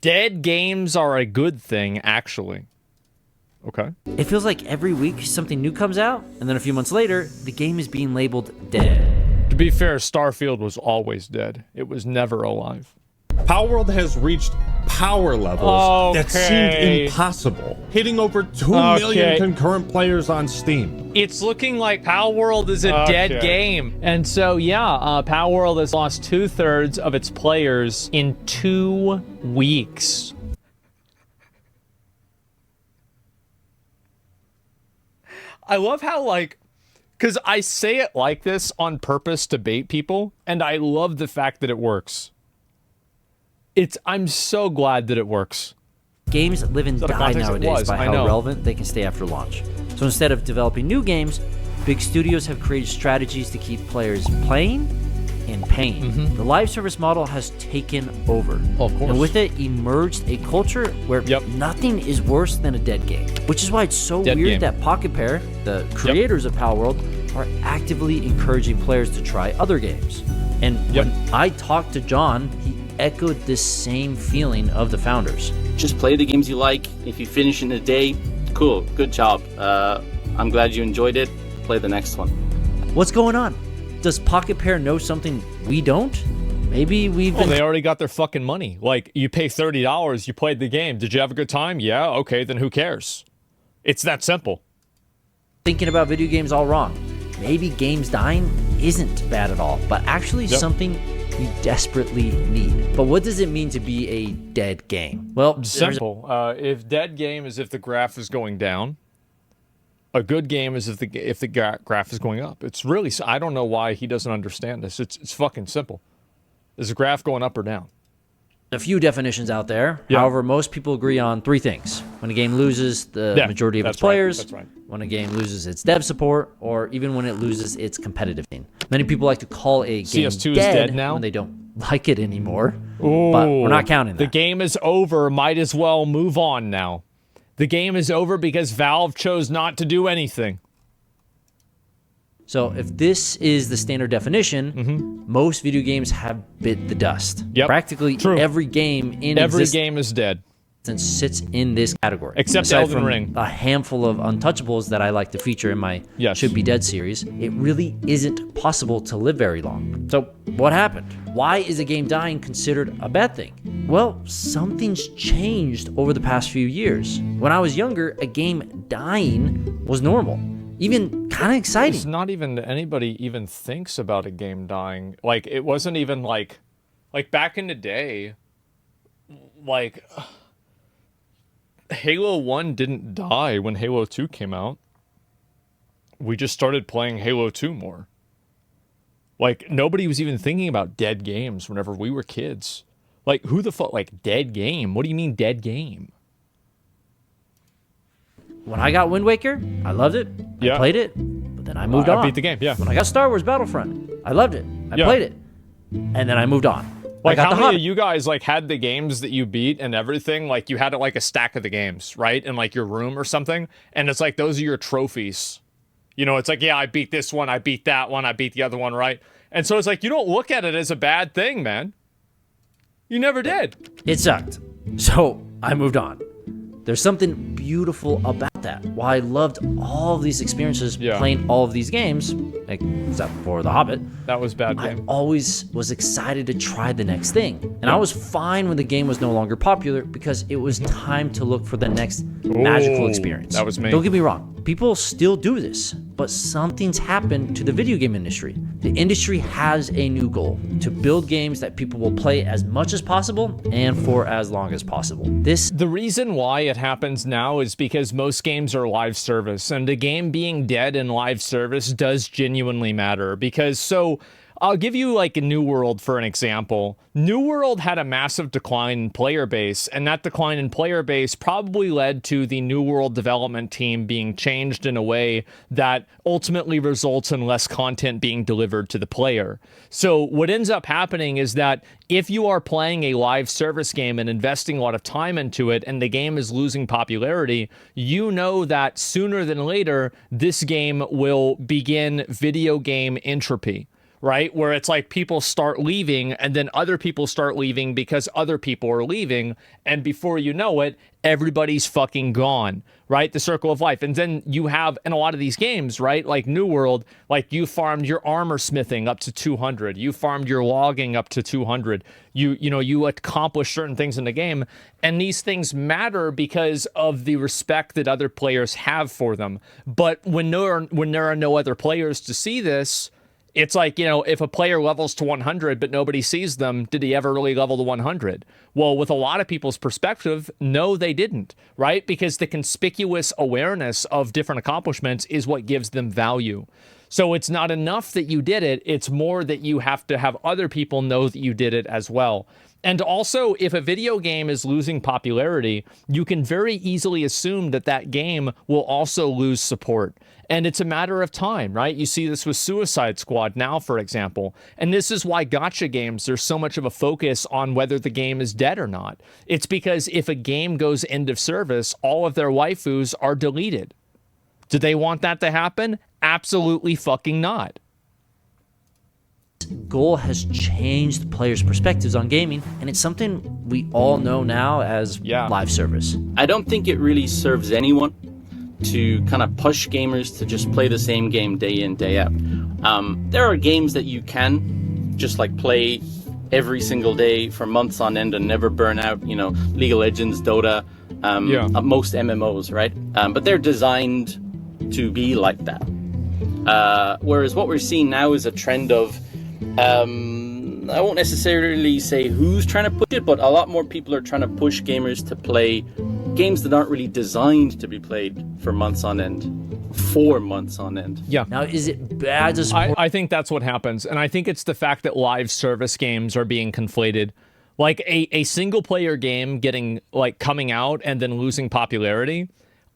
Dead games are a good thing, actually. Okay. It feels like every week something new comes out, and then a few months later, the game is being labeled dead. To be fair, Starfield was always dead. It was never alive. Palworld has reached power levels that seemed Okay. impossible, hitting over 2 million concurrent players on Steam. It's looking like Palworld is a dead game. And so, yeah, Palworld has lost 2/3 of its players in 2 weeks. I love how, like, because I say it like this on purpose to bait people, and I love the fact that it works. I'm so glad that it works. Games live and die nowadays by how know. relevant they can stay after launch. So instead of developing new games, big studios have created strategies to keep players playing and paying. The live service model has taken over. Oh, of course. And with it emerged a culture where nothing is worse than a dead game. Which is why it's so weird that Pocket Pair, the creators of Palworld, are actively encouraging players to try other games. And when I talked to John, he echoed this same feeling of the founders. Just play the games you like. If you finish in a day, cool, good job. I'm glad you enjoyed it. Play the next one. What's going on? Does Pocket Pair know something we don't? Maybe we've been... they already got their fucking money. Like, you pay $30, you played the game. Did you have a good time? Yeah, okay, then who cares? It's that simple. Thinking about video games all wrong. Maybe games dying isn't bad at all, but actually something we desperately need. But what does it mean to be a dead game? Well, simple. If dead game is if the graph is going down, a good game is if the graph is going up. It's really, I don't know why he doesn't understand this. It's fucking simple. Is the graph going up or down? A few definitions out there. However, most people agree on 3 things. When a game loses the majority of its players, that's right. When a game loses its dev support, or even when it loses its competitive scene. Many people like to call a game CS2 is dead now when they don't like it anymore. Ooh, but we're not counting that. The game is over. Might as well move on now. The game is over because Valve chose not to do anything. So if this is the standard definition, most video games have bit the dust. Practically every game in game is dead. Sits in this category. Except Aside Elden from Ring. A handful of untouchables that I like to feature in my Should Be Dead series, it really isn't possible to live very long. So what happened? Why is a game dying considered a bad thing? Well, something's changed over the past few years. When I was younger, a game dying was normal. Even kind of exciting. It's not even anybody even thinks about a game dying. Like, it wasn't even like back in the day, like, Halo 1 didn't die when Halo 2 came out. We just started playing Halo 2 more. Like, nobody was even thinking about dead games whenever we were kids. Like, who the fuck, like, dead game? What do you mean dead game? When I got Wind Waker, I loved it. I played it, but then I moved on. I beat the game, When I got Star Wars Battlefront, I loved it. I played it, and then I moved on. Like, how many of you guys, like, had the games that you beat and everything? Like, you had, like, a stack of the games, right? In, like, your room or something. And it's like, those are your trophies. You know, it's like, yeah, I beat this one, I beat that one, I beat the other one, right? And so it's like, you don't look at it as a bad thing, man. You never did. It sucked. So I moved on. There's something beautiful about that. While I loved all of these experiences playing all of these games, except for The Hobbit, that was a bad game. I always was excited to try the next thing. And I was fine when the game was no longer popular because it was time to look for the next magical experience. That was me. Don't get me wrong. People still do this, but something's happened to the video game industry. The industry has a new goal: to build games that people will play as much as possible and for as long as possible. The reason why it happens now is because most games are live service, and the game being dead in live service does genuinely matter. Because, so, I'll give you like a New World for an example. New World had a massive decline in player base, and that decline in player base probably led to the New World development team being changed in a way that ultimately results in less content being delivered to the player. So what ends up happening is that if you are playing a live service game and investing a lot of time into it, and the game is losing popularity, you know that sooner than later, this game will begin video game entropy. right? Where it's like people start leaving and then other people start leaving because other people are leaving. And before you know it, everybody's fucking gone, right? The circle of life. And then you have in a lot of these games, right? Like New World, like you farmed your armor smithing up to 200. You farmed your logging up to 200. You accomplish certain things in the game. And these things matter because of the respect that other players have for them. But when there are no other players to see this, it's like, if a player levels to 100 but nobody sees them, did he ever really level to 100? Well, with a lot of people's perspective, no, they didn't, right? Because the conspicuous awareness of different accomplishments is what gives them value. So it's not enough that you did it. It's more that you have to have other people know that you did it as well. And also, if a video game is losing popularity, you can very easily assume that that game will also lose support. And it's a matter of time, right? You see this with Suicide Squad now, for example. And this is why gacha games, there's so much of a focus on whether the game is dead or not. It's because if a game goes end of service, all of their waifus are deleted. Do they want that to happen? Absolutely fucking not. Goal has changed players' perspectives on gaming, and it's something we all know now as live service. I don't think it really serves anyone to kind of push gamers to just play the same game day in, day out. There are games that you can just like play every single day for months on end and never burn out, League of Legends, Dota, most MMOs, right? But they're designed to be like that. Whereas what we're seeing now is a trend of, I won't necessarily say who's trying to push it, but a lot more people are trying to push gamers to play games that aren't really designed to be played for months on end. 4 months on end. Yeah. Now, is it bad to support? I think that's what happens. And I think it's the fact that live service games are being conflated. Like a single player game coming out and then losing popularity.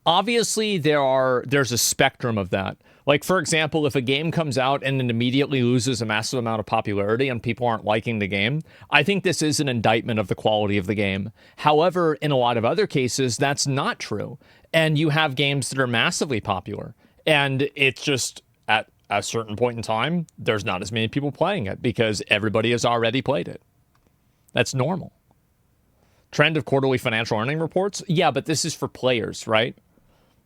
Obviously, there's a spectrum of that. Like, for example, if a game comes out and then immediately loses a massive amount of popularity and people aren't liking the game, I think this is an indictment of the quality of the game. However, in a lot of other cases, that's not true. And you have games that are massively popular. And it's just, at a certain point in time, there's not as many people playing it because everybody has already played it. That's normal. Trend of quarterly financial earning reports? Yeah, but this is for players, right?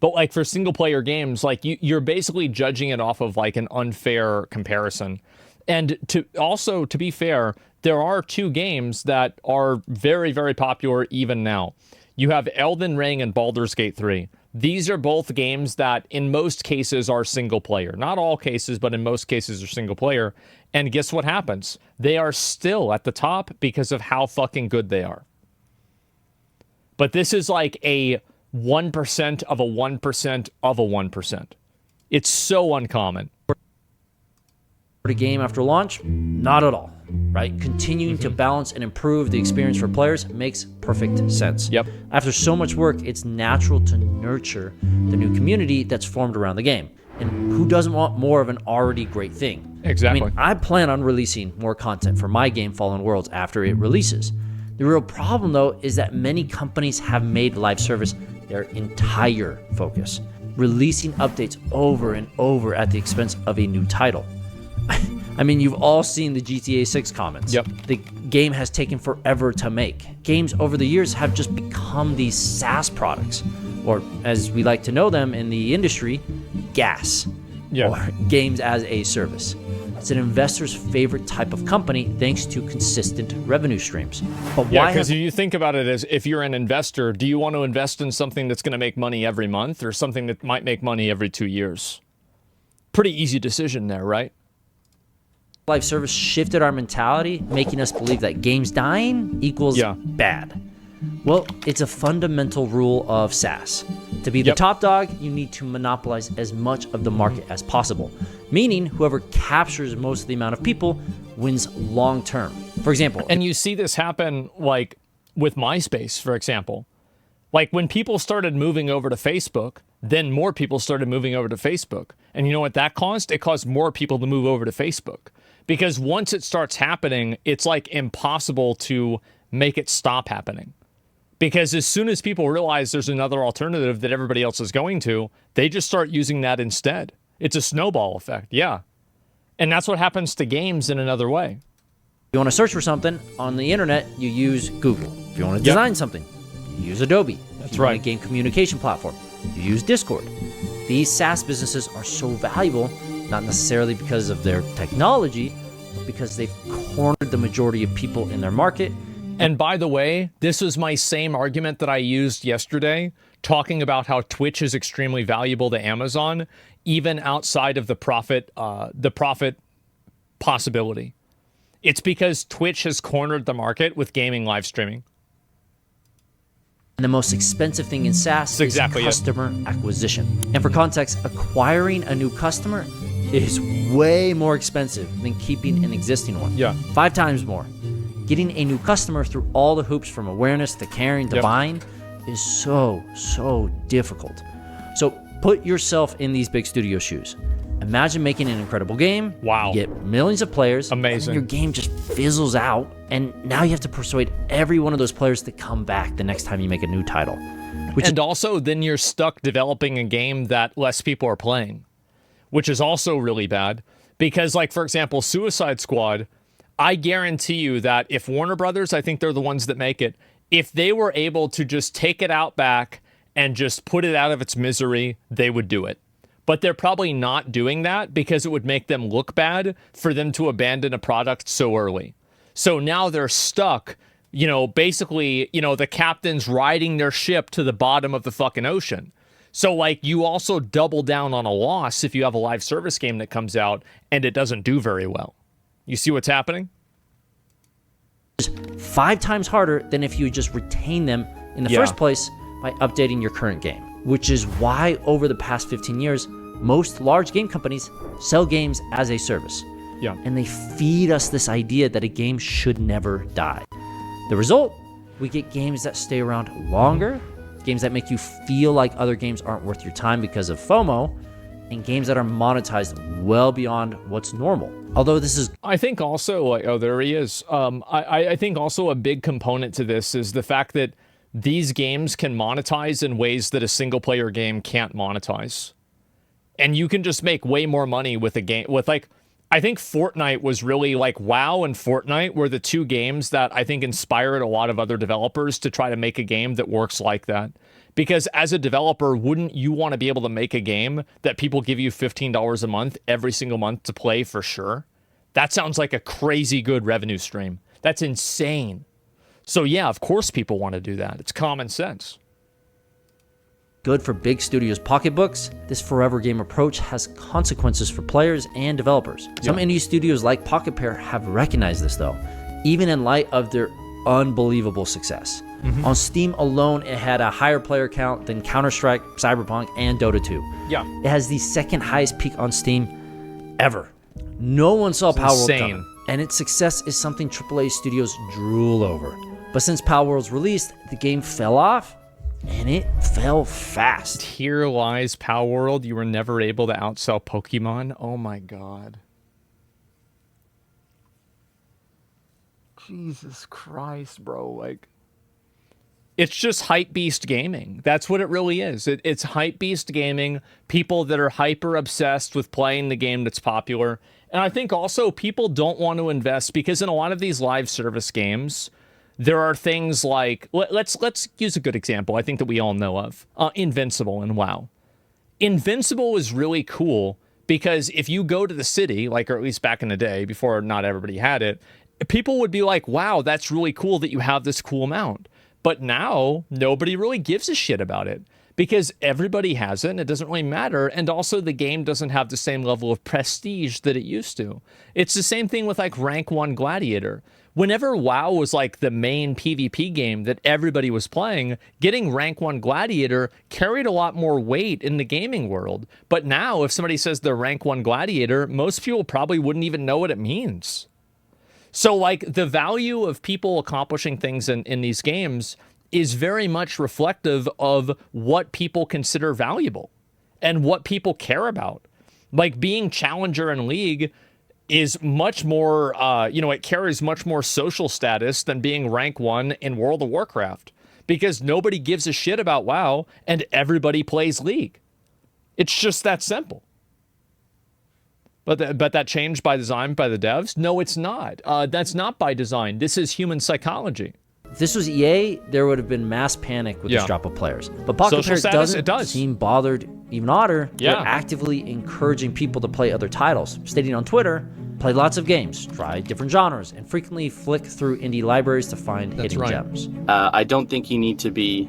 But like for single player games, like you're basically judging it off of like an unfair comparison. And to be fair, there are 2 games that are very, very popular even now. You have Elden Ring and Baldur's Gate 3. These are both games that in most cases are single player. Not all cases, but in most cases are single player. And guess what happens? They are still at the top because of how fucking good they are. But this is like a 1% of a 1% of a 1%. It's so uncommon. A game after launch? Not at all, right? Continuing to balance and improve the experience for players makes perfect sense. Yep. After so much work, it's natural to nurture the new community that's formed around the game. And who doesn't want more of an already great thing? Exactly. I mean, I plan on releasing more content for my game, Fallen Worlds, after it releases. The real problem, though, is that many companies have made live service their entire focus, releasing updates over and over at the expense of a new title. I mean, you've all seen the GTA 6 comments. Yep. The game has taken forever to make. Games over the years have just become these SaaS products, or as we like to know them in the industry, GaaS, or games as a service. It's an investor's favorite type of company thanks to consistent revenue streams. But why? Because you think about it as if you're an investor, do you want to invest in something that's going to make money every month or something that might make money every 2 years? Pretty easy decision there, right? Live service shifted our mentality, making us believe that games dying equals bad. Well, it's a fundamental rule of SaaS. To be the top dog, you need to monopolize as much of the market as possible, meaning whoever captures most of the amount of people wins long term. For example, and you see this happen like with MySpace, for example. Like when people started moving over to Facebook, then more people started moving over to Facebook. And you know what that caused? It caused more people to move over to Facebook. Because once it starts happening, it's like impossible to make it stop happening. Because as soon as people realize there's another alternative that everybody else is going to, they just start using that instead. It's a snowball effect, yeah. And that's what happens to games in another way. If you want to search for something on the internet, you use Google. If you want to design something, you use Adobe. That's if you right. want a game communication platform, you use Discord. These SaaS businesses are so valuable, not necessarily because of their technology, but because they've cornered the majority of people in their market. And by the way, this was my same argument that I used yesterday, talking about how Twitch is extremely valuable to Amazon, even outside of the profit possibility. It's because Twitch has cornered the market with gaming live streaming. And the most expensive thing in SaaS is customer acquisition. And for context, acquiring a new customer is way more expensive than keeping an existing one. Yeah. 5 times more. Getting a new customer through all the hoops from awareness to caring to buying is so difficult. So put yourself in these big studio shoes. Imagine making an incredible game. Wow. You get millions of players. Amazing. And your game just fizzles out. And now you have to persuade every one of those players to come back the next time you make a new title. Also, then you're stuck developing a game that less people are playing, which is also really bad. Because, like, for example, Suicide Squad, I guarantee you that if Warner Brothers, I think they're the ones that make it, if they were able to just take it out back and just put it out of its misery, they would do it. But they're probably not doing that because it would make them look bad for them to abandon a product so early. So now they're stuck, basically, the captain's riding their ship to the bottom of the fucking ocean. So, like, you also double down on a loss if you have a live service game that comes out and it doesn't do very well. You see what's happening? 5 times harder than if you just retain them in the first place by updating your current game. Which is why over the past 15 years, most large game companies sell games as a service. Yeah. And they feed us this idea that a game should never die. The result, we get games that stay around longer, games that make you feel like other games aren't worth your time because of FOMO, and games that are monetized well beyond what's normal. Although this is... I think also, there he is. I think also a big component to this is the fact that these games can monetize in ways that a single-player game can't monetize. And you can just make way more money with a game, I think Fortnite was really WoW and Fortnite were the 2 games that I think inspired a lot of other developers to try to make a game that works like that. Because as a developer, wouldn't you want to be able to make a game that people give you $15 a month every single month to play for sure? That sounds like a crazy good revenue stream. That's insane. So yeah, of course people want to do that. It's common sense. Good for big studios' pocketbooks, this forever game approach has consequences for players and developers. Some indie studios like Pocket Pair have recognized this though, even in light of their unbelievable success. On Steam alone, it had a higher player count than Counter-Strike, Cyberpunk, and Dota 2. Yeah. It has the second highest peak on Steam ever. No one saw Palworld coming, and its success is something AAA studios drool over. But since Palworld's released, the game fell off, and it fell fast. Here lies Palworld. You were never able to outsell Pokemon. Oh my god. Jesus Christ, bro. It's just hypebeast gaming. That's what it really is. It's hypebeast gaming. People that are hyper obsessed with playing the game that's popular. And I think also people don't want to invest because in a lot of these live service games, there are things like, let's use a good example I think that we all know of. Invincible in WoW. Invincible is really cool because if you go to the city, or at least back in the day, before not everybody had it, people would be like, wow, that's really cool that you have this cool mount. But now, nobody really gives a shit about it because everybody has it and it doesn't really matter. And also the game doesn't have the same level of prestige that it used to. It's the same thing with Rank 1 Gladiator. Whenever WoW was the main PvP game that everybody was playing, getting Rank 1 Gladiator carried a lot more weight in the gaming world. But now, if somebody says they're Rank 1 Gladiator, most people probably wouldn't even know what it means. So, the value of people accomplishing things in these games is very much reflective of what people consider valuable and what people care about. Being Challenger in League is much more, it carries much more social status than being rank 1 in World of Warcraft because nobody gives a shit about WoW and everybody plays League. It's just that simple. But that changed by design by the devs? No, it's not. That's not by design. This is human psychology. If this was EA, there would have been mass panic with this drop of players. But Pocket Social Pair status, doesn't seem bothered. Even odder, Yeah. they're actively encouraging people to play other titles, stating on Twitter, play lots of games, try different genres, and frequently flick through indie libraries to find hidden gems. I don't think you need to be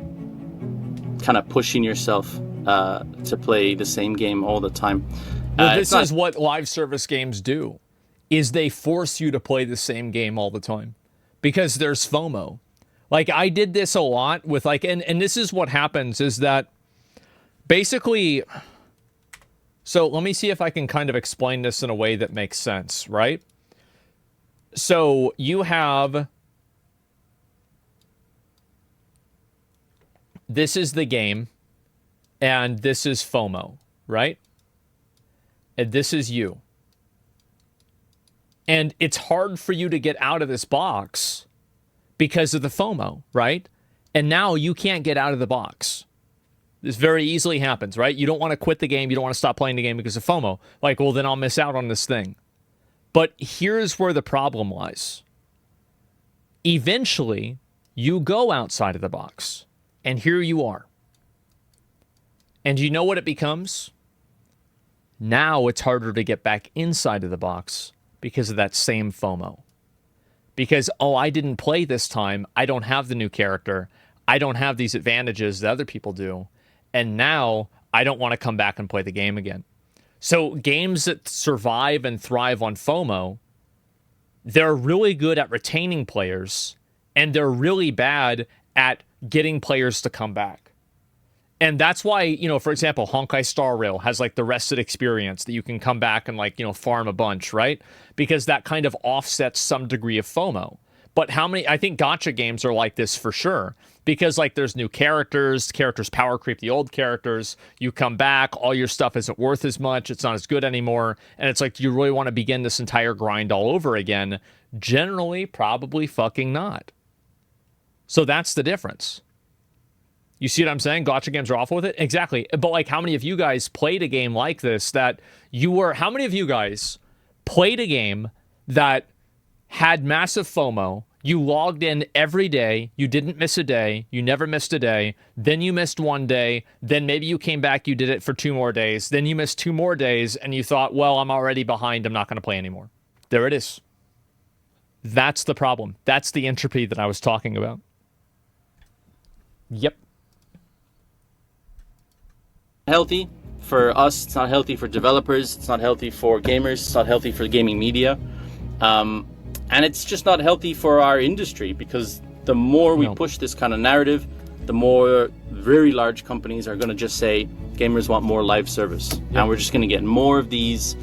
kind of pushing yourself to play the same game all the time. Well, this is what live service games do, is they force you to play the same game all the time because there's FOMO. Like, I did this a lot with, like, and this is what happens is that basically, so let me see if I can kind of explain this in a way that makes sense, right? So you have, this is the game, and this is FOMO, right? And this is you. And it's hard for you to get out of this box because of the FOMO, right? And now you can't get out of the box. This very easily happens, right? You don't want to quit the game. You don't want to stop playing the game because of FOMO. Like, well, then I'll miss out on this thing. But here's where the problem lies. Eventually, you go outside of the box. And here you are. And you know what it becomes? Now it's harder to get back inside of the box because of that same FOMO. Because, oh, I didn't play this time. I don't have the new character. I don't have these advantages that other people do. And now I don't want to come back and play the game again. So games that survive and thrive on FOMO, they're really good at retaining players, and they're really bad at getting players to come back. And that's why, you know, for example, Honkai Star Rail has like the rested experience that you can come back and like, you know, farm a bunch, right? Because that kind of offsets some degree of FOMO. But I think gacha games are like this for sure. Because like there's new characters power creep the old characters, you come back, all your stuff isn't worth as much, it's not as good anymore, and it's like, do you really want to begin this entire grind all over again? Generally, probably fucking not. So that's the difference. You see what I'm saying? Gacha games are awful with it? Exactly. But like, how many of you guys played a game like this how many of you guys played a game that had massive FOMO? You logged in every day, you didn't miss a day, you never missed a day, then you missed one day, then maybe you came back, you did it for 2 more days, then you missed 2 more days, and you thought, well, I'm already behind, I'm not going to play anymore. There it is. That's the problem. That's the entropy that I was talking about. Yep. Healthy for us, it's not healthy for developers, it's not healthy for gamers, it's not healthy for gaming media. And it's just not healthy for our industry, because the more we push this kind of narrative, the more very large companies are going to just say, gamers want more live service. Yep. And we're just going to get more of these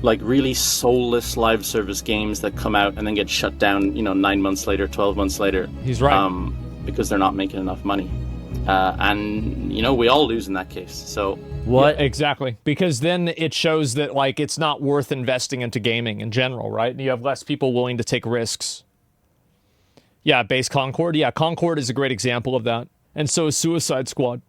like really soulless live service games that come out and then get shut down, 9 months later, 12 months later. He's right. Because they're not making enough money. And we all lose in that case. So what? Yeah, exactly. Because then it shows that like it's not worth investing into gaming in general, right? And you have less people willing to take risks. Yeah, Base Concord. Yeah, Concord is a great example of that. And so is Suicide Squad.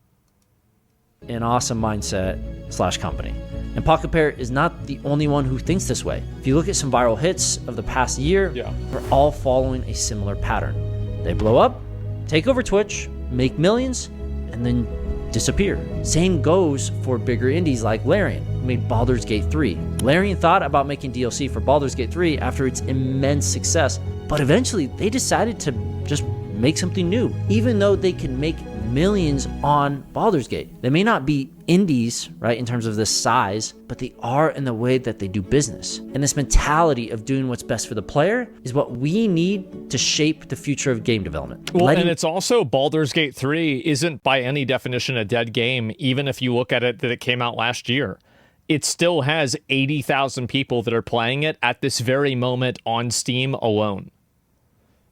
An awesome mindset / company. And Pocket Pair is not the only one who thinks this way. If you look at some viral hits of the past year, they're all following a similar pattern. They blow up, take over Twitch, make millions, and then disappear. Same goes for bigger indies like Larian, who made Baldur's Gate 3. Larian thought about making DLC for Baldur's Gate 3 after its immense success, but eventually they decided to just make something new, even though they can make millions on Baldur's Gate. They may not be indies, right, in terms of this size, but they are in the way that they do business. And this mentality of doing what's best for the player is what we need to shape the future of game development. Well, and it's also Baldur's Gate 3 isn't by any definition a dead game, even if you look at it that it came out last year. It still has 80,000 people that are playing it at this very moment on Steam alone.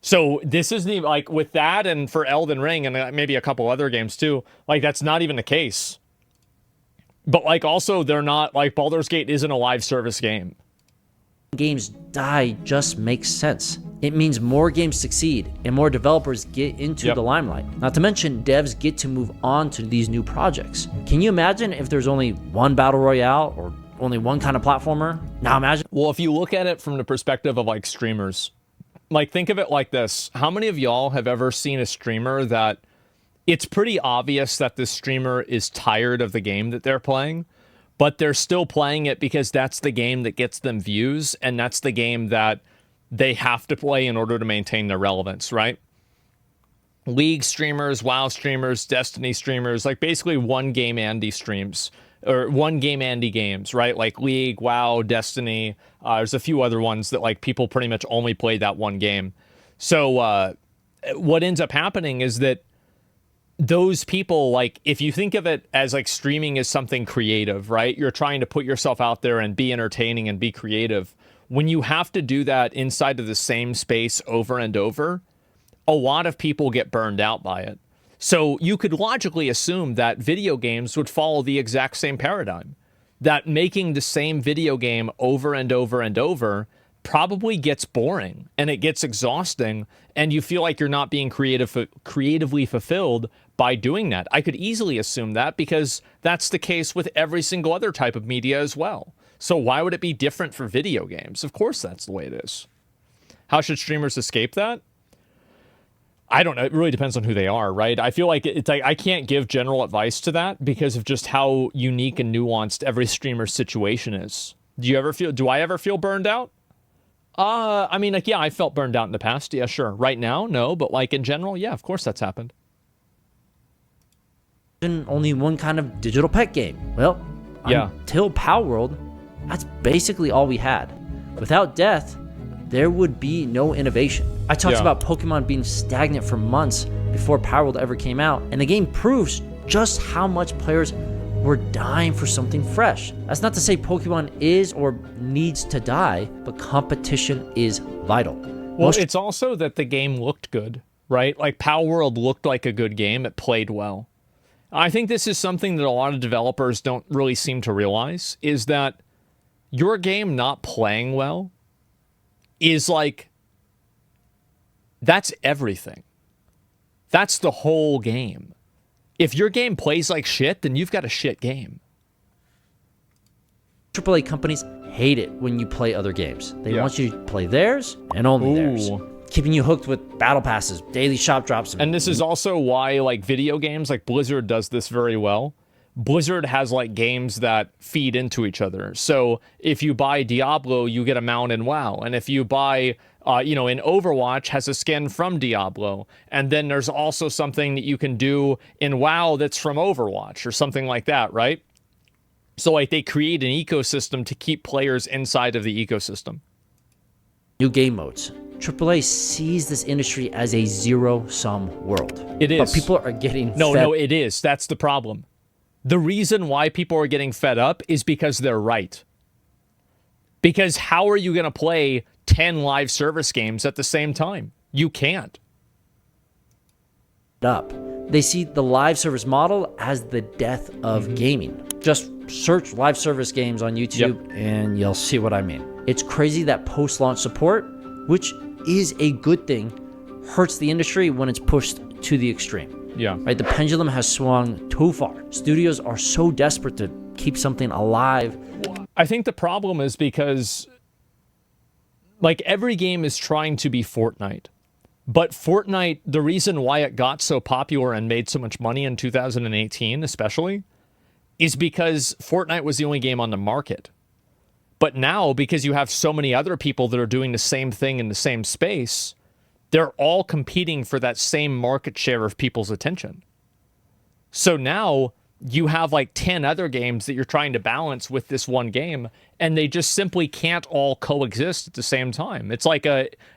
So this isn't even, like, with that and for Elden Ring and maybe a couple other games too, like, that's not even the case. But, like, also, they're not, like, Baldur's Gate isn't a live service game. Games die just makes sense. It means more games succeed and more developers get into the limelight. Not to mention, devs get to move on to these new projects. Can you imagine if there's only one Battle Royale or only one kind of platformer. Now imagine. Well, if you look at it from the perspective of like streamers, like think of it like this. How many of y'all have ever seen a streamer that it's pretty obvious that the streamer is tired of the game that they're playing, but they're still playing it because that's the game that gets them views, and that's the game that they have to play in order to maintain their relevance, right? League streamers, WoW streamers, Destiny streamers, like basically one game Andy streams, or one game Andy games, right? Like League, WoW, Destiny. There's a few other ones that like people pretty much only play that one game. So what ends up happening is that those people, like, if you think of it as like streaming is something creative, right? You're trying to put yourself out there and be entertaining and be creative. When you have to do that inside of the same space over and over, a lot of people get burned out by it. So you could logically assume that video games would follow the exact same paradigm, that making the same video game over and over and over probably gets boring and it gets exhausting, and you feel like you're not being creatively fulfilled by doing that. I could easily assume that because that's the case with every single other type of media as well. So why would it be different for video games? Of course that's the way it is. How should streamers escape that? I don't know. It really depends on who they are, right? I feel like it's like I can't give general advice to that because of just how unique and nuanced every streamer's situation is. Do I ever feel burned out? I mean, like, yeah, I felt burned out in the past. Yeah, sure. Right now, no. But like in general, yeah, of course that's happened. Only one kind of digital pet game. Well, yeah. Until Power World, that's basically all we had. Without death, there would be no innovation. I talked about Pokemon being stagnant for months before Power World ever came out, and the game proves just how much players were dying for something fresh. That's not to say Pokemon is or needs to die, but competition is vital. Well, it's also that the game looked good, right? Like Power World looked like a good game. It played well. I think this is something that a lot of developers don't really seem to realize, is that your game not playing well is like, that's everything. That's the whole game. If your game plays like shit, then you've got a shit game. AAA companies hate it when you play other games. They want you to play theirs and only theirs. Keeping you hooked with battle passes, daily shop drops. And this is also why, like, video games, like Blizzard does this very well. Blizzard has, like, games that feed into each other. So if you buy Diablo, you get a mount in WoW. And if you buy, in Overwatch, has a skin from Diablo. And then there's also something that you can do in WoW that's from Overwatch or something like that, right? So, like, they create an ecosystem to keep players inside of the ecosystem. New game modes. AAA sees this industry as a zero-sum world. It is. But people are getting No, it is. That's the problem. The reason why people are getting fed up is because they're right. Because how are you going to play 10 live service games at the same time? You can't. They see the live service model as the death of gaming. Just search live service games on YouTube and you'll see what I mean. It's crazy that post-launch support, which is a good thing, hurts the industry when it's pushed to the extreme. Yeah. Right? The pendulum has swung too far. Studios are so desperate to keep something alive. I think the problem is because, like, every game is trying to be Fortnite. But Fortnite, the reason why it got so popular and made so much money in 2018 especially, is because Fortnite was the only game on the market. But now, because you have so many other people that are doing the same thing in the same space, they're all competing for that same market share of people's attention. So now you have like 10 other games that you're trying to balance with this one game, and they just simply can't all coexist at the same time. It's like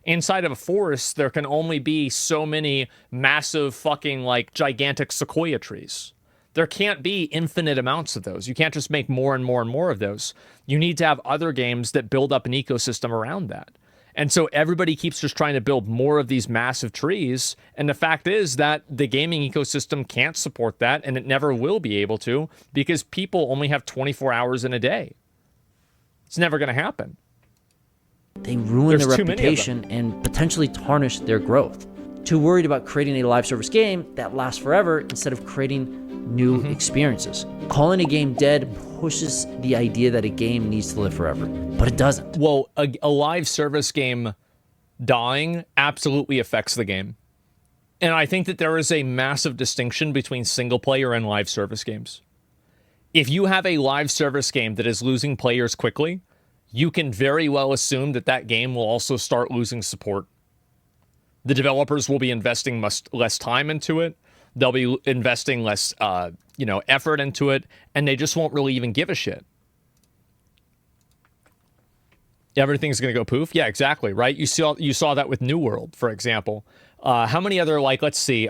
inside of a forest, there can only be so many massive fucking like gigantic sequoia trees. There can't be infinite amounts of those. You can't just make more and more and more of those. You need to have other games that build up an ecosystem around that. And so everybody keeps just trying to build more of these massive trees. And the fact is that the gaming ecosystem can't support that, and it never will be able to, because people only have 24 hours in a day. It's never going to happen. They ruin their reputation and potentially tarnish their growth. Too worried about creating a live service game that lasts forever instead of creating new experiences. Calling a game dead pushes the idea that a game needs to live forever, but it doesn't. Well, a live service game dying absolutely affects the game. And I think that there is a massive distinction between single player and live service games. If you have a live service game that is losing players quickly, you can very well assume that that game will also start losing support. The developers will be investing less time into it. They'll be investing less, effort into it, and they just won't really even give a shit. Everything's going to go poof? Yeah, exactly, right? You saw that with New World, for example. How many other,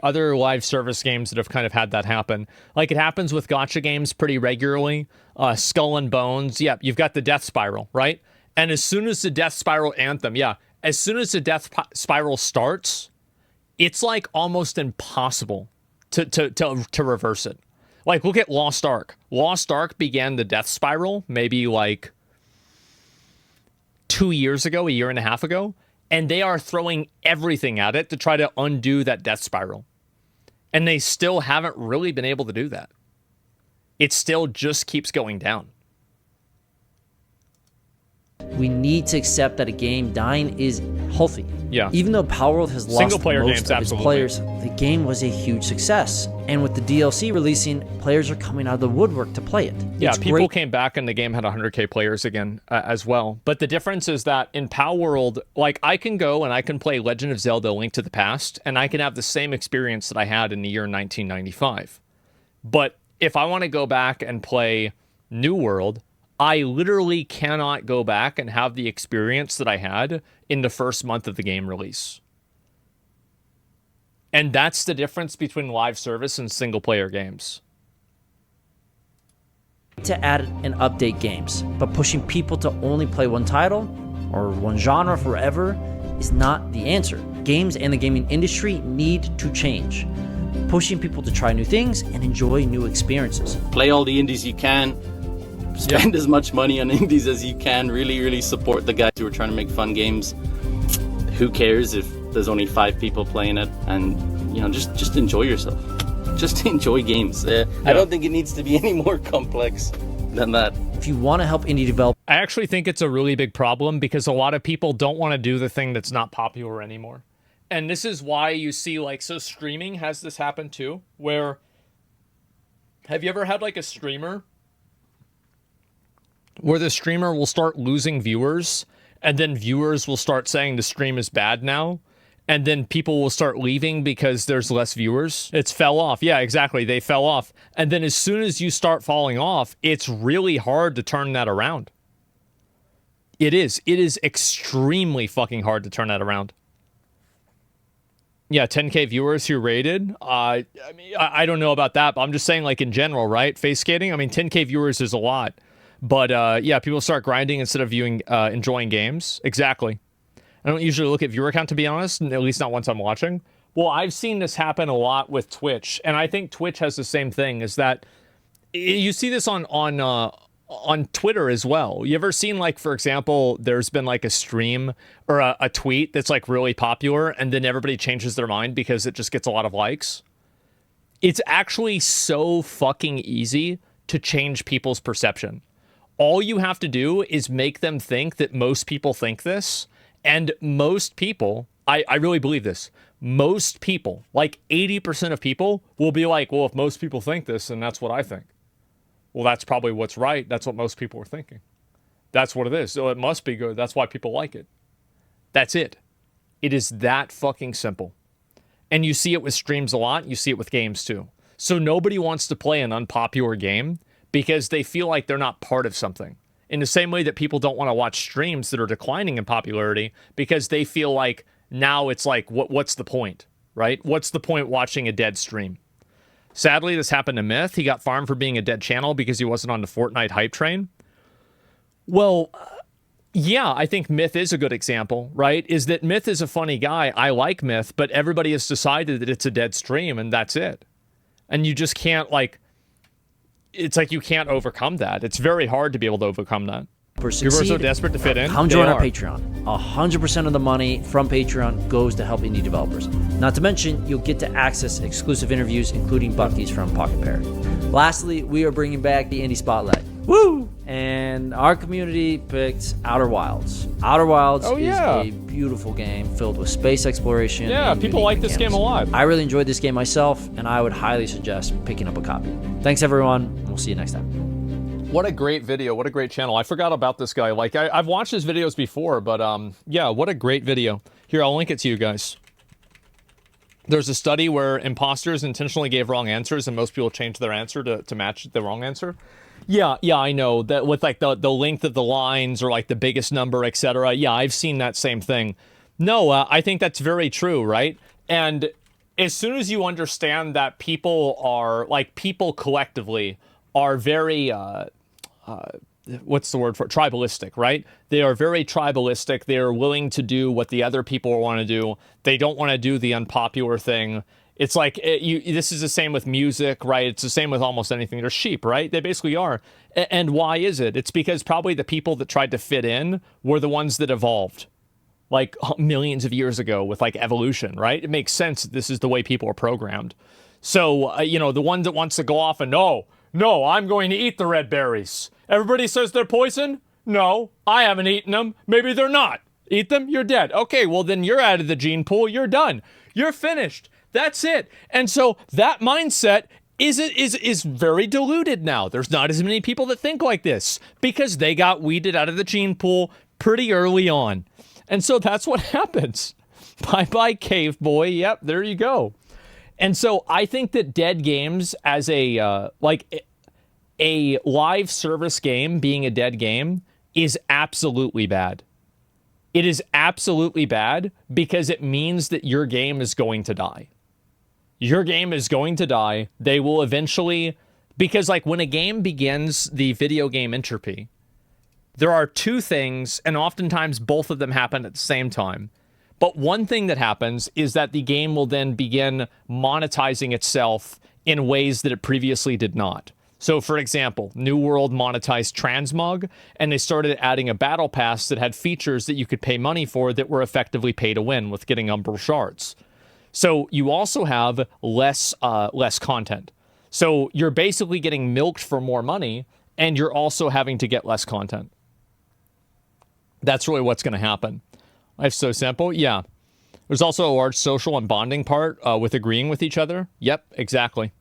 other live service games that have kind of had that happen? Like, it happens with gacha games pretty regularly. Skull and Bones, yeah, you've got the Death Spiral, right? And as soon as the Death Spiral anthem, as soon as the Death Spiral starts, it's, like, almost impossible to reverse it. Like, look at Lost Ark. Lost Ark began the Death Spiral maybe, 2 years ago, a year and a half ago, and they are throwing everything at it to try to undo that death spiral. And they still haven't really been able to do that. It still just keeps going down. We need to accept that a game dying is healthy. Yeah. Even though Power World has lost Single-player most games, of its players, the game was a huge success. And with the DLC releasing, players are coming out of the woodwork to play it. Yeah, it's people great. came back and the game had 100K players again as well. But the difference is that in Power World, I can go and I can play Legend of Zelda: Link to the Past, and I can have the same experience that I had in the year 1995. But if I want to go back and play New World, I literally cannot go back and have the experience that I had in the first month of the game release. And that's the difference between live service and single-player games. To add and update games, but pushing people to only play one title or one genre forever is not the answer. Games and the gaming industry need to change. Pushing people to try new things and enjoy new experiences. Play all the indies you can. Spend as much money on indies as you can. Really, really support the guys who are trying to make fun games. Who cares if there's only 5 people playing it? And, just enjoy yourself. Just enjoy games. I don't think it needs to be any more complex than that. If you want to help indie developers, I actually think it's a really big problem because a lot of people don't want to do the thing that's not popular anymore. And this is why you see, so streaming has this happen too, where, have you ever had, a streamer where the streamer will start losing viewers, and then viewers will start saying the stream is bad now, and then people will start leaving because there's less viewers? It's fell off. Yeah, exactly. They fell off. And then as soon as you start falling off, it's really hard to turn that around. It is. It is extremely fucking hard to turn that around. Yeah, 10K viewers who rated. I don't know about that, but I'm just saying, in general, right? Face skating. 10K viewers is a lot. But people start grinding instead of enjoying games. Exactly. I don't usually look at viewer count, to be honest, at least not once I'm watching. Well, I've seen this happen a lot with Twitch, and I think Twitch has the same thing, is that you see this on Twitter as well. You ever seen, for example, there's been a stream or a tweet that's really popular, and then everybody changes their mind because it just gets a lot of likes? It's actually so fucking easy to change people's perception. All you have to do is make them think that most people think this, and most people, I really believe this, most people, 80% of people, will be well, if most people think this, then that's what I think. Well, that's probably what's right. That's what most people are thinking. That's what it is. So it must be good. That's why people like it. That's it. It is that fucking simple. And you see it with streams a lot. You see it with games too. So nobody wants to play an unpopular game because they feel like they're not part of something. In the same way that people don't want to watch streams that are declining in popularity because they feel like now it's what's the point, right? What's the point watching a dead stream? Sadly, this happened to Myth. He got farmed for being a dead channel because he wasn't on the Fortnite hype train. Well, yeah, I think Myth is a good example, right? Is that Myth is a funny guy. I like Myth, but everybody has decided that it's a dead stream and that's it. And you just can't it's you can't overcome that. It's very hard to be able to overcome that. People are so desperate to fit in. Come join our Patreon. 100% of the money from Patreon goes to help indie developers. Not to mention, you'll get to access exclusive interviews, including Bucky's from Pocket Parrot. Lastly, we are bringing back the Indie Spotlight. Woo! And our community picked Outer Wilds. Outer Wilds is a beautiful game filled with space exploration. Yeah, people like this game a lot. I really enjoyed this game myself, and I would highly suggest picking up a copy. Thanks, everyone, and we'll see you next time. What a great video. What a great channel. I forgot about this guy. Like, I've watched his videos before, but yeah, what a great video. Here, I'll link it to you guys. There's a study where imposters intentionally gave wrong answers, and most people changed their answer to match the wrong answer. Yeah, I know that with like the length of the lines or like the biggest number, etc. Yeah, I've seen that same thing. No, I think that's very true, right? And as soon as you understand that people collectively are very, what's the word for it? Tribalistic, right? They are very tribalistic. They are willing to do what the other people want to do. They don't want to do the unpopular thing. It's like, this is the same with music, right? It's the same with almost anything. They're sheep, right? They basically are. And why is it? It's because probably the people that tried to fit in were the ones that evolved, like millions of years ago with like evolution, right? It makes sense that this is the way people are programmed. So, the one that wants to go off and, no, I'm going to eat the red berries. Everybody says they're poison? No, I haven't eaten them. Maybe they're not. Eat them, you're dead. Okay, well then you're out of the gene pool. You're done. You're finished. That's it. And so that mindset is very diluted now. There's not as many people that think like this because they got weeded out of the gene pool pretty early on. And so that's what happens. Bye-bye, cave boy. Yep, there you go. And so I think that dead games as a live service game being a dead game is absolutely bad. It is absolutely bad because it means that your game is going to die. Your game is going to die. They will eventually, because like when a game begins the video game entropy, there are two things, and oftentimes both of them happen at the same time. But one thing that happens is that the game will then begin monetizing itself in ways that it previously did not. So, for example, New World monetized transmog, and they started adding a battle pass that had features that you could pay money for that were effectively pay to win with getting umbral shards. So you also have less content. So you're basically getting milked for more money, and you're also having to get less content. That's really what's going to happen. Life's so simple. Yeah. There's also a large social and bonding part with agreeing with each other. Yep, exactly.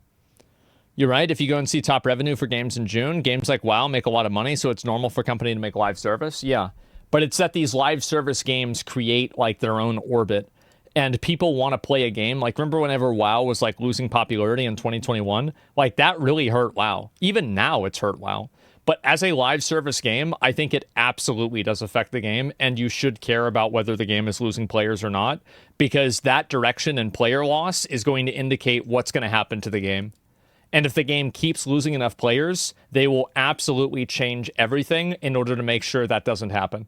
You're right. If you go and see top revenue for games in June, games like WoW make a lot of money, so it's normal for a company to make live service. Yeah. But it's that these live service games create like their own orbit. And people want to play a game. Like, remember whenever WoW was like losing popularity in 2021? Like, that really hurt WoW. Even now, it's hurt WoW. But as a live service game, I think it absolutely does affect the game, and you should care about whether the game is losing players or not, because that direction and player loss is going to indicate what's going to happen to the game. And if the game keeps losing enough players, they will absolutely change everything in order to make sure that doesn't happen.